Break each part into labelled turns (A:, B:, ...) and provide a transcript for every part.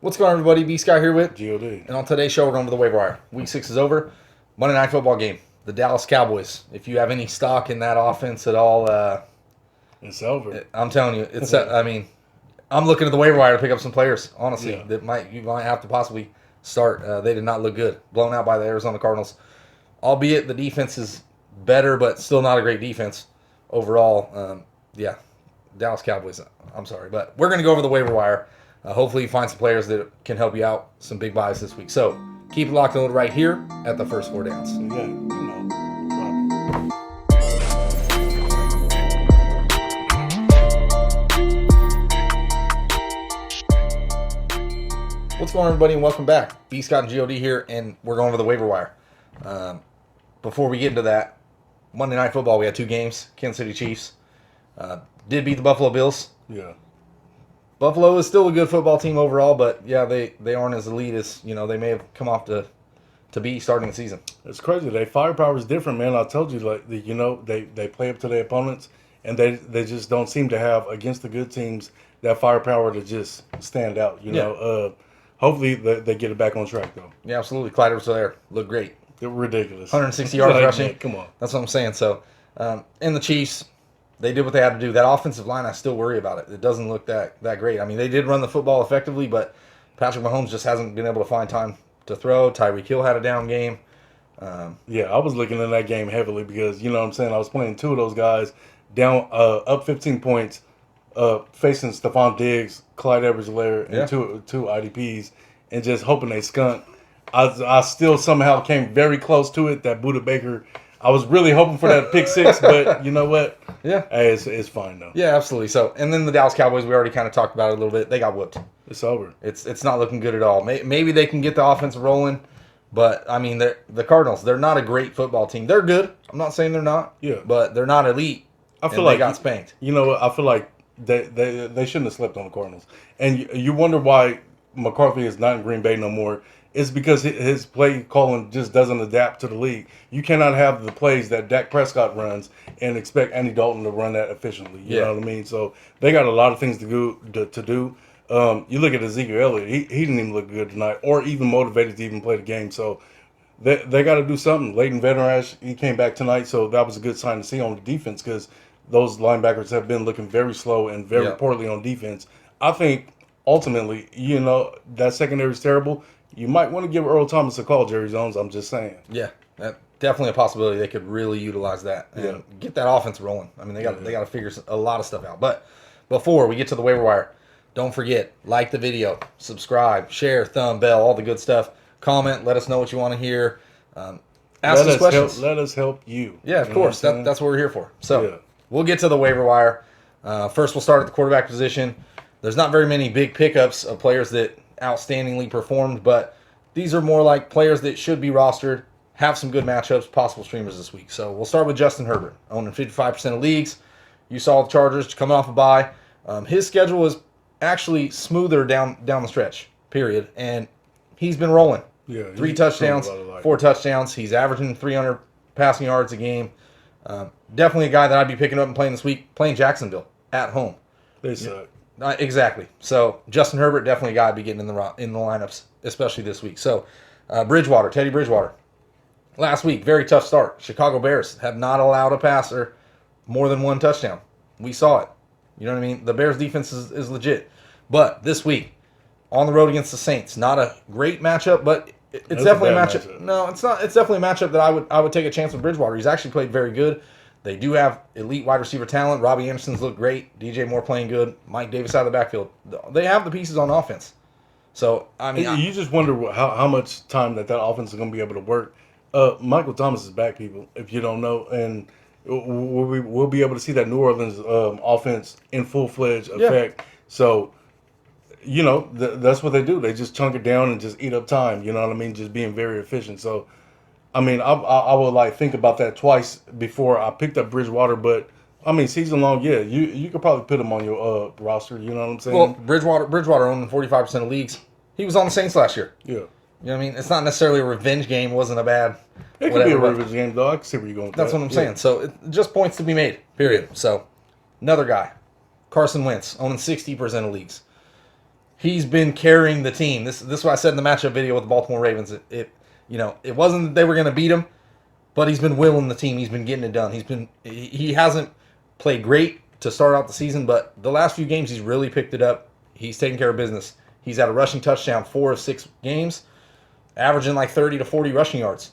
A: What's going on, everybody? B-Sky here with
B: G.O.D.
A: And on today's show, we're going to the waiver wire. Week 6 is over. Monday Night Football game. The Dallas Cowboys. If you have any stock in that offense at all,
B: It's over.
A: I'm telling you, it's. I'm looking at the waiver wire to pick up some players. Honestly,
B: Yeah.
A: that you might have to possibly start. They did not look good. Blown out by the Arizona Cardinals. Albeit the defense is better, but still not a great defense overall. Dallas Cowboys. I'm sorry, but we're going to go over the waiver wire. Hopefully you find some players that can help you out, some big buys this week. So keep it locked and loaded right here at the first 4 downs.
B: Yeah,
A: What's going on, everybody, and welcome back. B. Scott and G.O.D. here, and we're going over the waiver wire. Before we get into that, Monday Night Football, we had 2 games. Kansas City Chiefs did beat the Buffalo Bills.
B: Yeah.
A: Buffalo is still a good football team overall, but yeah, they aren't as elite as they may have come off to be starting the season.
B: It's crazy. Their firepower is different, man. I told you, they play up to their opponents, and they just don't seem to have, against the good teams, that firepower to just stand out. Hopefully they get it back on track, though.
A: Yeah, absolutely. Clyde was there. Looked great.
B: They're ridiculous.
A: 160 yards rushing.
B: Man, come on.
A: That's what I'm saying. So, in the Chiefs, they did what they had to do. That offensive line, I still worry about it. It doesn't look that great. I mean, they did run the football effectively, but Patrick Mahomes just hasn't been able to find time to throw. Tyreek Hill had a down game.
B: Yeah, I was looking at that game heavily because, you know what I'm saying, I was playing 2 of those guys down, up 15 points, facing Stephon Diggs, Clyde Edwards-Helaire, and two IDPs, and just hoping they skunk. I still somehow came very close to it, that Buda Baker. I was really hoping for that pick 6, but you know what?
A: Yeah.
B: Hey, it's fine, though.
A: Yeah, absolutely. So, and then the Dallas Cowboys, we already kind of talked about it a little bit. They got whooped.
B: It's over.
A: It's not looking good at all. Maybe they can get the offense rolling, but, I mean, the Cardinals, they're not a great football team. They're good. I'm not saying they're not.
B: Yeah.
A: But they're not elite.
B: I feel like
A: they got spanked.
B: You know what? I feel like they shouldn't have slept on the Cardinals. And you wonder why McCarthy is not in Green Bay no more. It's because his play calling just doesn't adapt to the league. You cannot have the plays that Dak Prescott runs and expect Andy Dalton to run that efficiently. You know what I mean? So they got a lot of things to do. You look at Ezekiel Elliott; he didn't even look good tonight, or even motivated to even play the game. So they got to do something. Leighton Vander Esch, he came back tonight, so that was a good sign to see on the defense because those linebackers have been looking very slow and very poorly on defense. I think ultimately, that secondary is terrible. You might want to give Earl Thomas a call, Jerry Jones. I'm just saying.
A: Yeah, definitely a possibility. They could really utilize that and get that offense rolling. I mean, they got to figure a lot of stuff out. But before we get to the waiver wire, don't forget, like the video, subscribe, share, thumb, bell, all the good stuff. Comment, let us know what you want to hear. Ask us questions.
B: Let us help you.
A: Yeah, of course. That's what we're here for. So we'll get to the waiver wire. First, we'll start at the quarterback position. There's not very many big pickups of players that outstandingly performed, but these are more like players that should be rostered, have some good matchups, possible streamers this week. So we'll start with Justin Herbert, owning 55% of leagues. You saw the Chargers coming off a bye. His schedule is actually smoother down the stretch, period, and he's been rolling.
B: Yeah,
A: 3 touchdowns, 4 touchdowns. He's averaging 300 passing yards a game. Definitely a guy that I'd be picking up and playing this week, playing Jacksonville at home.
B: They suck.
A: Exactly. So Justin Herbert, definitely a guy I'd be getting in the lineups, especially this week. So Teddy Bridgewater. Last week, very tough start. Chicago Bears have not allowed a passer more than 1 touchdown. We saw it. You know what I mean? The Bears defense is legit. But this week, on the road against the Saints, not a great matchup, but it's definitely a matchup. No, it's not. It's definitely a matchup that I would take a chance with Bridgewater. He's actually played very good. They do have elite wide receiver talent. Robbie Anderson's looked great. DJ Moore playing good. Mike Davis out of the backfield. They have the pieces on offense. So, I mean...
B: You just wonder how much time that offense is going to be able to work. Michael Thomas is back, people, if you don't know. And we'll be able to see that New Orleans offense in full-fledged effect. So, that's what they do. They just chunk it down and just eat up time. You know what I mean? Just being very efficient. So, I mean, I would think about that twice before I picked up Bridgewater, but I mean, season long, you could probably put him on your roster. You know what I'm saying?
A: Well, Bridgewater owned 45% of leagues. He was on the Saints last year.
B: Yeah.
A: You know what I mean? It's not necessarily a revenge game. It wasn't a bad.
B: It could be a revenge game, though. I can see where you're going with
A: that's
B: that.
A: What I'm saying. So it just points to be made. Period. So another guy, Carson Wentz, owning 60% of leagues. he's been carrying the team. This is what I said in the matchup video with the Baltimore Ravens. It wasn't that they were going to beat him, but he's been willing the team. He's been getting it done. He hasn't played great to start out the season, but the last few games he's really picked it up. He's taking care of business. He's had a rushing touchdown 4 of 6 games, averaging like 30 to 40 rushing yards.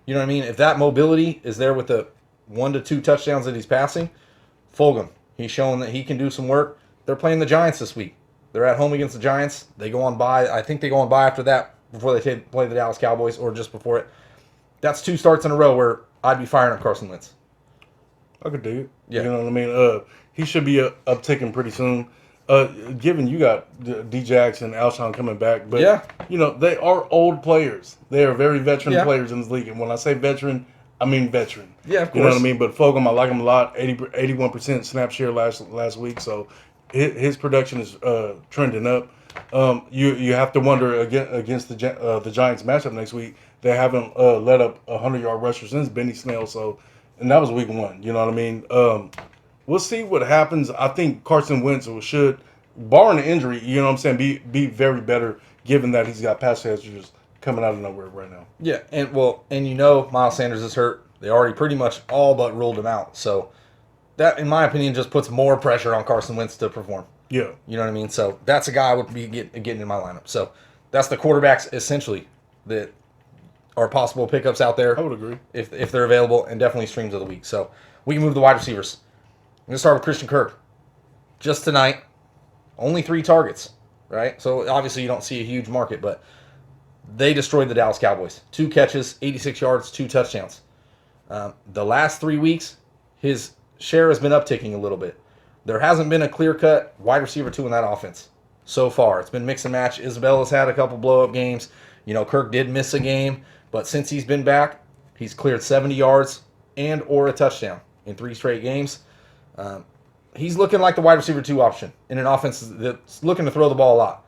A: You know what I mean? If that mobility is there with the 1 to 2 touchdowns that he's passing, Fulgham, he's showing that he can do some work. They're playing the Giants this week. They're at home against the Giants. They go on bye. I think they go on bye after that before they play the Dallas Cowboys or just before it. That's 2 starts in a row where I'd be firing up Carson Wentz.
B: I could dig it.
A: Yeah.
B: You know what I mean? He should be uptaking pretty soon. Given you got D-Jax and Alshon coming back. But,
A: yeah.
B: They are old players. They are very veteran players in this league. And when I say veteran, I mean veteran.
A: Yeah, of course.
B: You know what I mean? But Fulgham, I like him a lot. 81% snap share last week. So his production is trending up. You have to wonder against the Giants matchup next week. They haven't let up a 100-yard rusher since Benny Snell. And that was week 1. You know what I mean? We'll see what happens. I think Carson Wentz should, barring an injury, you know what I'm saying, be very better given that he's got pass catchers coming out of nowhere right now.
A: Yeah, and Miles Sanders is hurt. They already pretty much all but ruled him out. So that, in my opinion, just puts more pressure on Carson Wentz to perform.
B: Yeah.
A: You know what I mean? So that's a guy I would be getting in my lineup. So that's the quarterbacks, essentially, that are possible pickups out there.
B: I would agree.
A: If they're available, and definitely streams of the week. So we can move to the wide receivers. I'm going to start with Christian Kirk. Just tonight, only 3 targets, right? So obviously you don't see a huge market, but they destroyed the Dallas Cowboys. 2 catches, 86 yards, 2 touchdowns. The last 3 weeks, his share has been upticking a little bit. There hasn't been a clear-cut wide receiver 2 in that offense so far. It's been mix and match. Isabella's had a couple blow-up games. Kirk did miss a game, but since he's been back, he's cleared 70 yards and or a touchdown in 3 straight games. He's looking like the wide receiver 2 option in an offense that's looking to throw the ball a lot.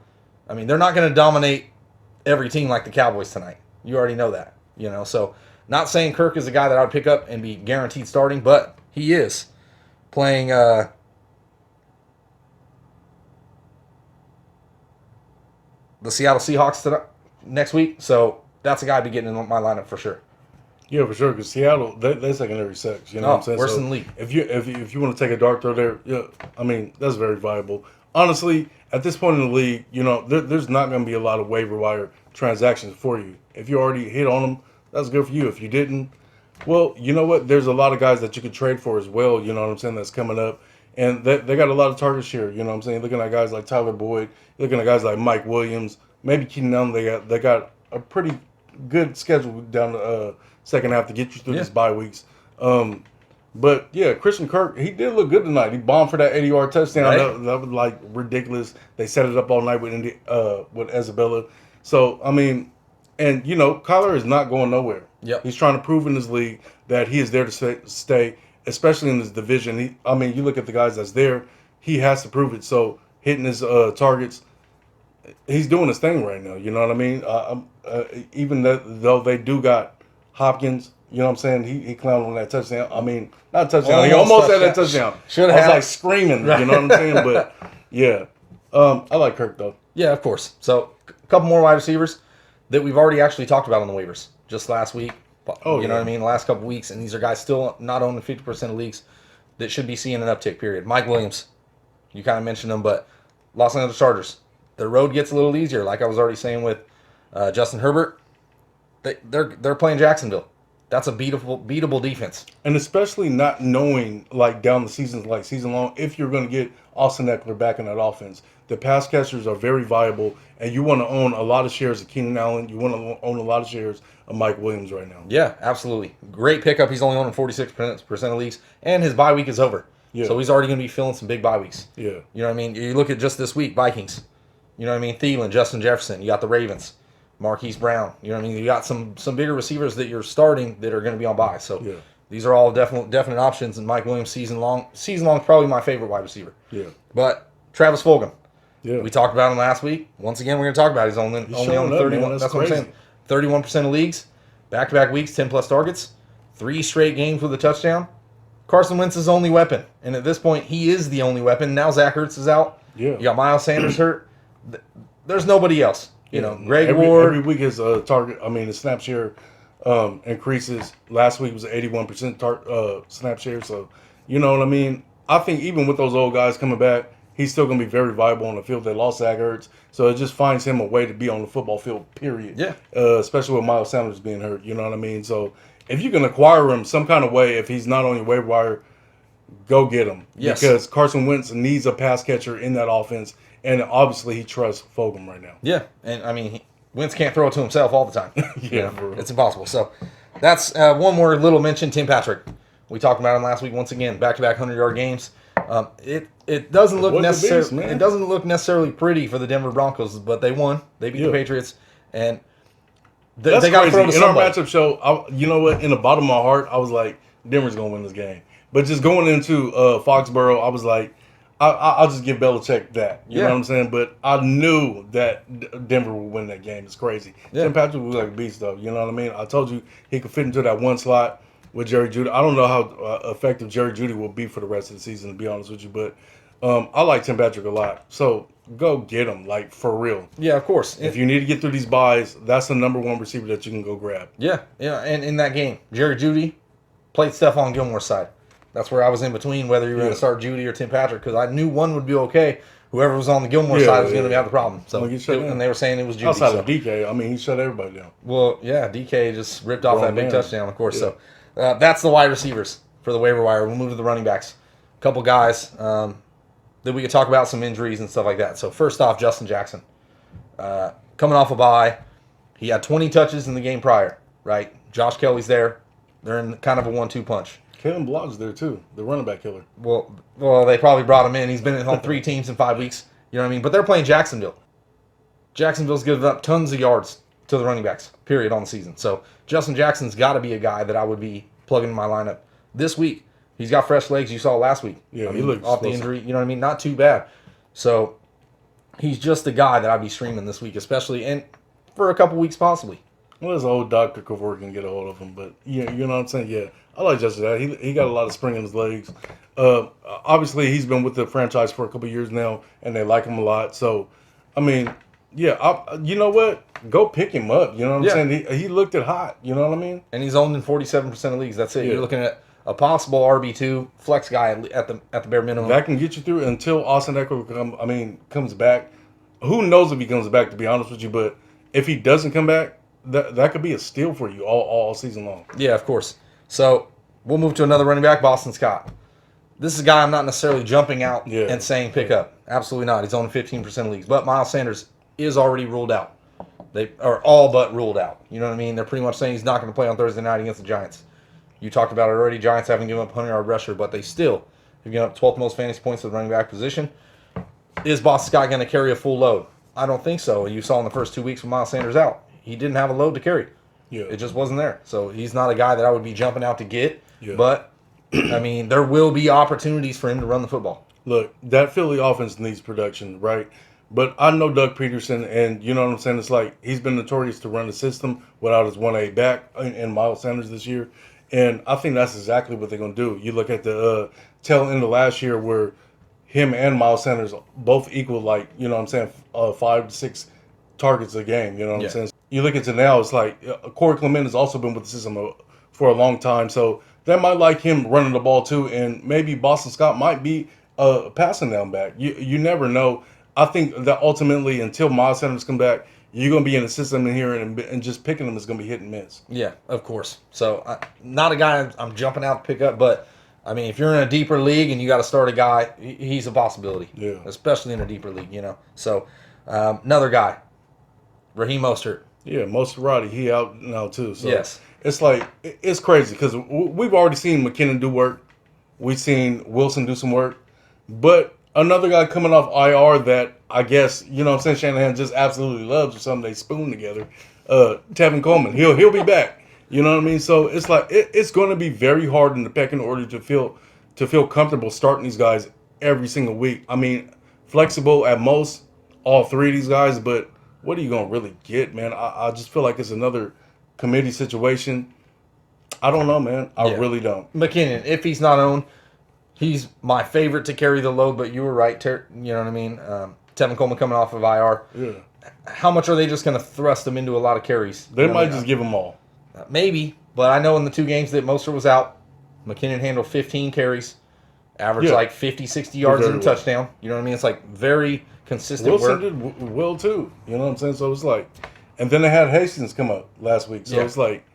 A: I mean, they're not going to dominate every team like the Cowboys tonight. You already know that. So not saying Kirk is a guy that I would pick up and be guaranteed starting, but he is playing the Seattle Seahawks next week. So that's a guy I'd be getting in my lineup for sure.
B: Yeah, for sure. Because Seattle, they secondary sucks. You know what I'm saying?
A: Worse than the league.
B: If you want to take a dart throw there, yeah, I mean that's very viable. Honestly, at this point in the league, there's not going to be a lot of waiver wire transactions for you. If you already hit on them, that's good for you. If you didn't, well, you know what? There's a lot of guys that you could trade for as well. You know what I'm saying? That's coming up, and they got a lot of target share. You know what I'm saying? Looking at guys like Tyler Boyd, looking at guys like Mike Williams, maybe Keenan Allen. They got a pretty good schedule down the second half to get you through these bye weeks. But yeah, Christian Kirk, he did look good tonight. He bombed for that 80-yard touchdown. Right. That was like ridiculous. They set it up all night with Isabella. So I mean, and Kyler is not going nowhere.
A: Yep.
B: He's trying to prove in this league that he is there to stay, especially in this division. You look at the guys that's there, he has to prove it. So hitting his targets, he's doing his thing right now. You know what I mean? Even though they do got Hopkins, you know what I'm saying? He clowned on that touchdown. I mean, not touchdown. He almost had that touchdown.
A: Should
B: have. I was
A: had.
B: like screaming. You know what I'm saying? But yeah, I like Kirk though.
A: Yeah, of course. So a couple more wide receivers that we've already actually talked about on the waivers just last week. You know what I mean? The last couple weeks, and these are guys still not owning 50% of leagues that should be seeing an uptick. Period. Mike Williams, you kind of mentioned him, but Los Angeles Chargers. The road gets a little easier, like I was already saying with Justin Herbert. They're playing Jacksonville. That's a beatable defense. And
B: especially not knowing, like, down the seasons, like season long, if you're going to get Austin Eckler back in that offense. The pass catchers are very viable, and you want to own a lot of shares of Keenan Allen. You want to own a lot of shares of Mike Williams right now.
A: Yeah, absolutely. Great pickup. He's only owning 46% of leagues, and his bye week is over. Yeah. So he's already going to be filling some big bye weeks.
B: Yeah.
A: You know what I mean? You look at just this week, Vikings. You know what I mean? Thielen, Justin Jefferson. You got the Ravens. Marquise Brown. You know what I mean? You got some bigger receivers that you're starting that are going to be on bye. So these are all definite options. And Mike Williams season long is probably my favorite wide receiver.
B: Yeah.
A: But Travis Fulgham.
B: Yeah.
A: We talked about him last week. Once again, we're going to talk about it. He's only on 31. That's what I'm saying. 31% of leagues, back-to-back weeks, 10+ targets, 3 straight games with a touchdown. Carson Wentz is only weapon, and at this point, he is the only weapon. Now Zach Ertz is out.
B: Yeah.
A: You got Miles Sanders hurt. there's nobody else. You know, Greg
B: every,
A: Ward.
B: Every week his target. I mean, the snap share increases. Last week was 81% snap share. So, you know what I mean. I think even with those old guys coming back, he's still going to be very viable on the field. They lost Zach Ertz, so it just finds him a way to be on the football field. Period.
A: Yeah.
B: Especially with Miles Sanders being hurt. You know what I mean. So if you can acquire him some kind of way, if he's not on your waiver wire, go get him.
A: Yes.
B: Because Carson Wentz needs a pass catcher in that offense, and obviously he trusts Fulgham right now.
A: Yeah, and I mean, Wentz can't throw it to himself all the time.
B: Yeah,
A: it's impossible. So that's one more little mention. Tim Patrick. We talked about him last week once again. Back-to-back 100-yard games. It doesn't look necessarily it doesn't look necessarily pretty for the Denver Broncos, but they won. They beat the Patriots, and they got to throw to somebody.
B: In our matchup show, you know what? In the bottom of my heart, I was like, Denver's gonna win this game. But just going into Foxborough, I was like, I'll just give Belichick that. You know what I'm saying? But I knew that Denver would win that game. It's crazy. Tim Patrick was like a beast, though. You know what I mean? I told you he could fit into that one slot with Jerry Jeudy. I don't know how effective Jerry Jeudy will be for the rest of the season, to be honest with you. But I like Tim Patrick a lot. So go get him, like, for real.
A: Yeah, of course.
B: If you need to get through these buys, that's the number one receiver that you can go grab.
A: Yeah, and in that game, Jerry Jeudy played Stephon Gilmore's side. That's where I was in between whether you were going to start Jeudy or Tim Patrick, because I knew one would be okay. Whoever was on the Gilmore side was going to have the problem. So, and they were saying it was Jeudy.
B: Outside of DK, I mean, he shut everybody down.
A: Well, yeah, DK just ripped off that big touchdown, of course. So that's the wide receivers for the waiver wire. We'll move to the running backs. A couple guys that we could talk about, some injuries and stuff like that. So first off, Justin Jackson. Coming off a bye. He had 20 touches in the game prior, right? Josh Kelly's there. They're in kind of a 1-2 punch.
B: Kalen Block's there, too, the running back killer.
A: Well, they probably brought him in. He's been on 3 teams in 5 weeks. You know what I mean? But they're playing Jacksonville. Jacksonville's given up tons of yards to the running backs, period, on the season. So Justin Jackson's got to be a guy that I would be plugging in my lineup this week. He's got fresh legs. You saw last week.
B: Yeah, he looked
A: off the injury. You know what I mean? Not too bad. So he's just the guy that I'd be streaming this week, especially, and for a couple weeks possibly.
B: Well, there's old Dr. Kavor can get a hold of him, but you know what I'm saying? Yeah, I like Justin Jackson. He got a lot of spring in his legs. Obviously, he's been with the franchise for a couple years now, and they like him a lot. So, I mean, yeah, you know what? Go pick him up. You know what I'm saying? He looked it hot. You know what I mean?
A: And he's owned in 47% of leagues. That's it. You're looking at a possible RB2 flex guy at the bare minimum.
B: That can get you through until Austin Eckler comes back. Who knows if he comes back, to be honest with you, but if he doesn't come back, that could be a steal for you all season long.
A: Yeah, of course. So we'll move to another running back, Boston Scott. This is a guy I'm not necessarily jumping out and saying pick up. Absolutely not. He's on 15% of leagues. But Miles Sanders is already ruled out. They are all but ruled out. You know what I mean? They're pretty much saying he's not going to play on Thursday night against the Giants. You talked about it already. Giants haven't given up a 100-yard rusher, but they still have given up 12th most fantasy points to the running back position. Is Boston Scott going to carry a full load? I don't think so. You saw in the first 2 weeks with Miles Sanders out, he didn't have a load to carry.
B: Yeah.
A: It just wasn't there. So he's not a guy that I would be jumping out to get. Yeah. But, I mean, there will be opportunities for him to run the football.
B: Look, that Philly offense needs production, right? But I know Doug Peterson, and you know what I'm saying? It's like he's been notorious to run the system without his 1A back in Miles Sanders this year. And I think that's exactly what they're going to do. You look at the tail end of last year where him and Miles Sanders both equal, like, you know what I'm saying, 5 to 6 targets a game. You know what I'm saying? You look at it now, it's like Corey Clement has also been with the system for a long time. So that might like him running the ball too. And maybe Boston Scott might be a passing down back. You never know. I think that ultimately, until Miles Sanders come back, you're going to be in the system in here, and just picking them is going to be hit and miss.
A: Yeah, of course. So not a guy I'm jumping out to pick up, but I mean, if you're in a deeper league and you got to start a guy, he's a possibility. Yeah. Especially in a deeper league, you know. So another guy, Raheem Mostert.
B: Yeah, Mostert, he out now too. So
A: yes.
B: It's like, it's crazy because we've already seen McKinnon do work. We've seen Wilson do some work. But another guy coming off IR that I guess, you know what I'm saying, Shanahan just absolutely loves or something, they spoon together. Tevin Coleman, he'll be back. You know what I mean? So it's like it's going to be very hard in the pecking order to feel comfortable starting these guys every single week. I mean, flexible at most, all 3 of these guys, but what are you going to really get, man? I just feel like it's another committee situation. I don't know, man. I really don't.
A: McKinnon, if he's not owned, he's my favorite to carry the load, but you were right. You know what I mean? Tevin Coleman coming off of IR.
B: Yeah.
A: How much are they just going to thrust him into a lot of carries?
B: They might just give them all.
A: Maybe, but I know in the 2 games that Mostert was out, McKinnon handled 15 carries, averaged like 50, 60 yards and a touchdown. You know what I mean? It's like very consistent
B: Wilson
A: work.
B: did well too. You know what I'm saying? So it's like, and then they had Hastings come up last week. So it's like,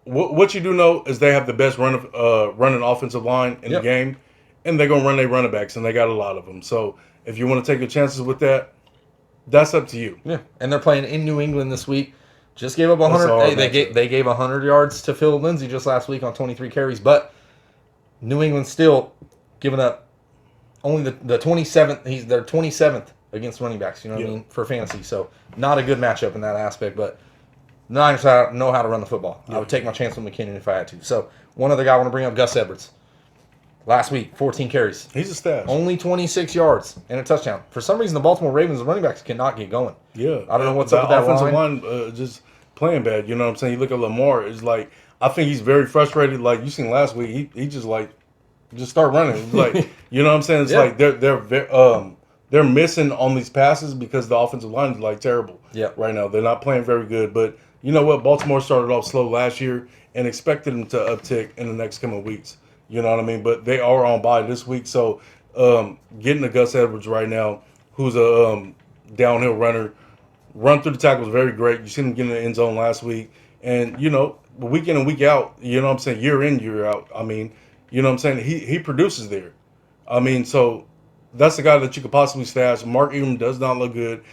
B: what you do know is they have the best running offensive line in the game, and they're gonna run their running backs, and they got a lot of them. So if you want to take your chances with that, that's up to you.
A: Yeah, and they're playing in New England this week. Just gave up 100. They gave 100 yards to Phil Lindsay just last week on 23 carries, but New England's still giving up only the 27th. They're 27th against running backs. You know what I mean, for fantasy. So not a good matchup in that aspect. But the Niners know how to run the football. I would take my chance with McKinnon if I had to. So one other guy I want to bring up, Gus Edwards. Last week, 14 carries.
B: He's a stash.
A: Only 26 yards and a touchdown. For some reason, the Baltimore Ravens running backs cannot get going.
B: Yeah.
A: I don't know what's up with that
B: offensive
A: line.
B: Just playing bad. You know what I'm saying? You look at Lamar, it's like, I think he's very frustrated. Like you seen last week, he just start running. It's like, you know what I'm saying? It's like they're missing on these passes because the offensive line is like terrible right now. They're not playing very good. But you know what? Baltimore started off slow last year and expected them to uptick in the next coming weeks. You know what I mean? But they are on bye this week. So getting to Gus Edwards right now, who's a downhill runner, run through the tackles very great. You seen him get in the end zone last week. And, you know, week in and week out, you know what I'm saying, year in, year out, I mean, you know what I'm saying, he produces there. I mean, so that's the guy that you could possibly stash. Mark Ingram does not look good.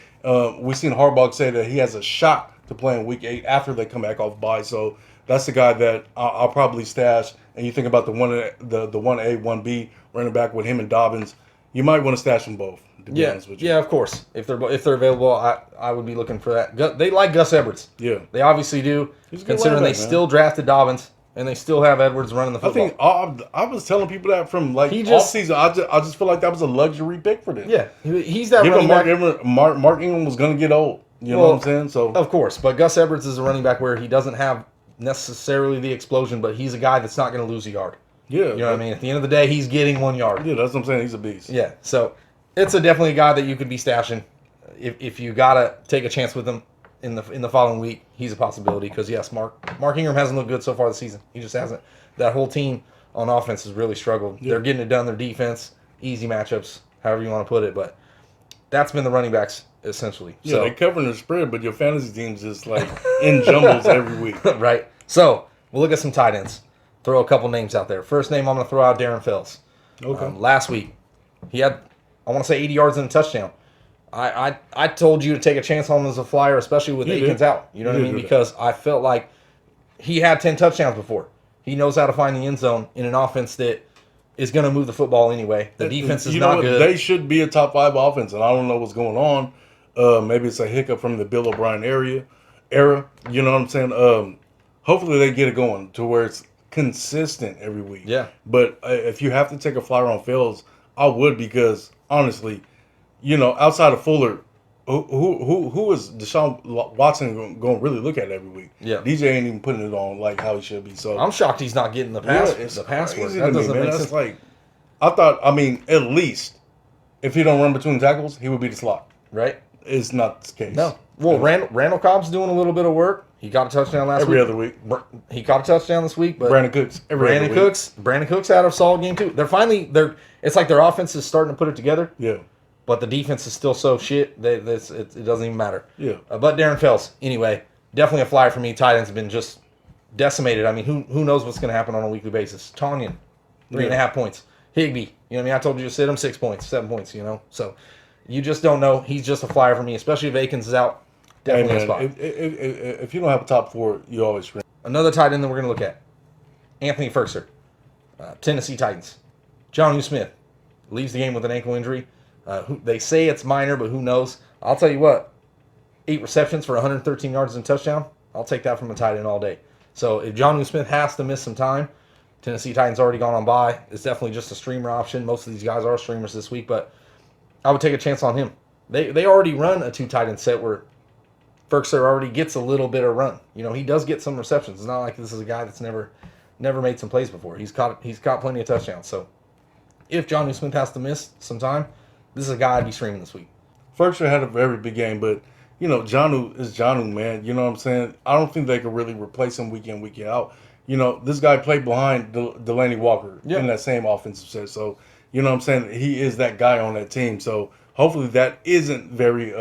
B: We've seen Harbaugh say that he has a shot to play in week 8 after they come back off bye. So that's the guy that I'll probably stash. And you think about the 1A, 1B running back with him and Dobbins, you might want to stash them both. To be honest with you.
A: Yeah, of course. If they're available, I would be looking for that. They like Gus Edwards.
B: Yeah,
A: they obviously do. Considering they still drafted Dobbins and they still have Edwards running the football.
B: I think I was telling people that from off season. I just feel like that was a luxury pick for them.
A: Yeah, he's that running back.
B: Mark Ingram was going to get old. You know what I'm saying? So
A: of course, but Gus Edwards is a running back where he doesn't have necessarily the explosion, but he's a guy that's not going to lose a yard.
B: Yeah,
A: you know what I mean. At the end of the day, he's getting 1 yard.
B: Yeah, that's what I'm saying. He's a beast.
A: Yeah, so it's definitely a guy that you could be stashing if you gotta take a chance with him in the following week. He's a possibility because yes, Mark Ingram hasn't looked good so far this season. He just hasn't. That whole team on offense has really struggled. Yeah. They're getting it done. Their defense, easy matchups, however you want to put it, but that's been the running backs essentially.
B: Yeah, they're covering the spread, but your fantasy team's just like in jumbles every week.
A: Right. So we'll look at some tight ends. Throw a couple names out there. First name I'm going to throw out Darren Fells.
B: Okay.
A: Last week, he had, I want to say 80 yards and a touchdown. I told you to take a chance on him as a flyer, especially with Aikens out. You know what I mean? Because I felt like he had 10 touchdowns before. He knows how to find the end zone in an offense that is going to move the football anyway. The defense is not good.
B: They should be a top 5 offense, and I don't know what's going on. Maybe it's a hiccup from the Bill O'Brien era. You know what I'm saying? Hopefully they get it going to where it's consistent every week.
A: Yeah.
B: But if you have to take a flyer on Fields, I would, because honestly, you know, outside of Fuller, who is Deshaun Watson going to really look at every week?
A: Yeah.
B: DJ ain't even putting it on like how he should be. So
A: I'm shocked he's not getting the pass. The password. That doesn't make sense.
B: Like, I mean, at least if he don't run between tackles, he would be the slot.
A: Right.
B: It's not the case.
A: No. Well, Randall Cobb's doing a little bit of work. He got a touchdown last week.
B: Every other week.
A: He caught a touchdown this week, but
B: Brandon Cooks.
A: Brandon Cooks had a solid game too. It's like their offense is starting to put it together.
B: Yeah.
A: But the defense is still so shit that it doesn't even matter.
B: Yeah.
A: But Darren Fells, anyway, definitely a flyer for me. Tight end's been just decimated. I mean, who knows what's going to happen on a weekly basis? Tonyan, 3.5 points. Higbee, you know what I mean? I told you to sit him 6 points, 7 points, you know? So you just don't know. He's just a flyer for me, especially if Aikens is out. Definitely a spot.
B: If you don't have a top 4, you always scream.
A: Another tight end that we're going to look at, Anthony Firkser, Tennessee Titans. Jonnu Smith leaves the game with an ankle injury. They say it's minor, but who knows? I'll tell you what, 8 receptions for 113 yards and a touchdown. I'll take that from a tight end all day. So if Jonnu Smith has to miss some time, Tennessee Titans already gone on bye. It's definitely just a streamer option. Most of these guys are streamers this week, but I would take a chance on him. They already run a 2 tight end set where Firkser already gets a little bit of run. You know, he does get some receptions. It's not like this is a guy that's never made some plays before. He's caught plenty of touchdowns. So if Jonnu Smith has to miss some time, this is a guy I'd be streaming this week.
B: Ferguson had a very big game, but Jonnu is Jonnu, man. You know what I'm saying? I don't think they could really replace him week in, week out. This guy played behind Delaney Walker in that same offensive set. So, you know what I'm saying? He is that guy on that team. So, hopefully that isn't very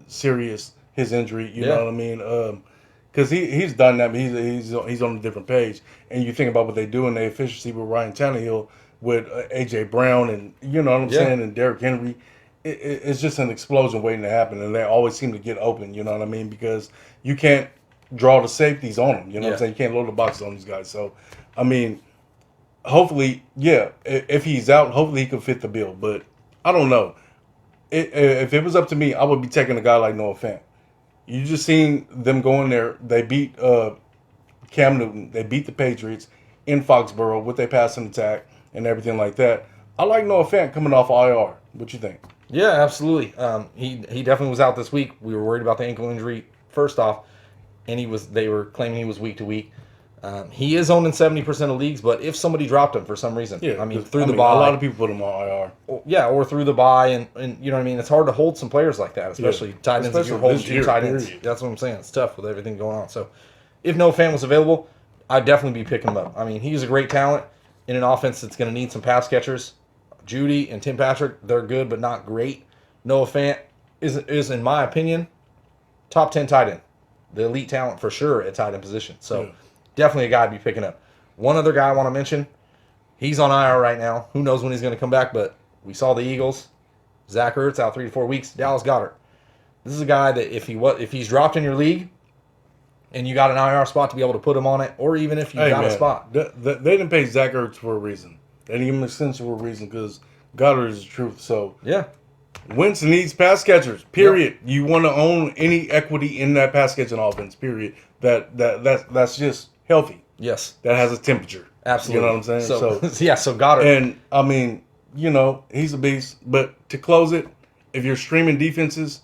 B: serious, his injury. You know what I mean? Because he's done that. He's on a different page. And you think about what they do in the efficiency with Ryan Tannehill, with A.J. Brown, and you know what I'm saying, and Derrick Henry. It's just an explosion waiting to happen, and they always seem to get open. You know what I mean? Because you can't draw the safeties on them. You know what I'm saying? You can't load the boxes on these guys. So, I mean, hopefully, if he's out, hopefully he can fit the bill. But I don't know. If it was up to me, I would be taking a guy like Noah Fant. You just seen them go in there. They beat Cam Newton. They beat the Patriots in Foxborough with their passing attack and everything like that. I like Noah Fant coming off IR. What you think?
A: Yeah, absolutely. He definitely was out this week. We were worried about the ankle injury first off, and they were claiming he was week to week. He is owned in 70% of leagues, but if somebody dropped him for some reason, through the bye,
B: a lot of people put him on IR.
A: Or through the bye, and you know what I mean. It's hard to hold some players like that, especially tight ends. If you're holding two tight ends, that's what I'm saying. It's tough with everything going on. So, if no fan was available, I'd definitely be picking him up. I mean, he's a great talent in an offense that's going to need some pass catchers. Judy and Tim Patrick, they're good but not great. Noah Fant is in my opinion, top 10 tight end. The elite talent for sure at tight end position. So definitely a guy to be picking up. One other guy I want to mention, he's on IR right now. Who knows when he's going to come back, but we saw the Eagles. Zach Ertz out 3 to 4 weeks. Dallas Goedert. This is a guy that if he's dropped in your league and you got an IR spot to be able to put him on it, or even if you got a spot.
B: They didn't pay Zach Ertz for a reason. They didn't give him an extension for a reason because Goddard is the truth. So Wentz needs pass catchers. Period. You want to own any equity in that pass catching offense. Period. That's just healthy.
A: Yes.
B: That has a temperature.
A: Absolutely.
B: You know what I'm saying?
A: So Goddard.
B: And I mean, he's a beast. But to close it, if you're streaming defenses,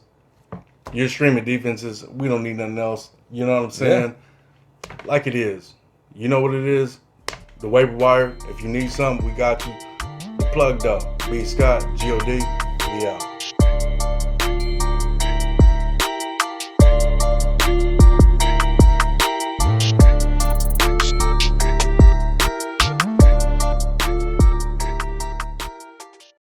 B: you're streaming defenses. We don't need nothing else. You know what I'm saying? Like it is. You know what it is? The Waiver Wire. If you need something, we got you. Plugged up. B. Scott, G.O.D. We out.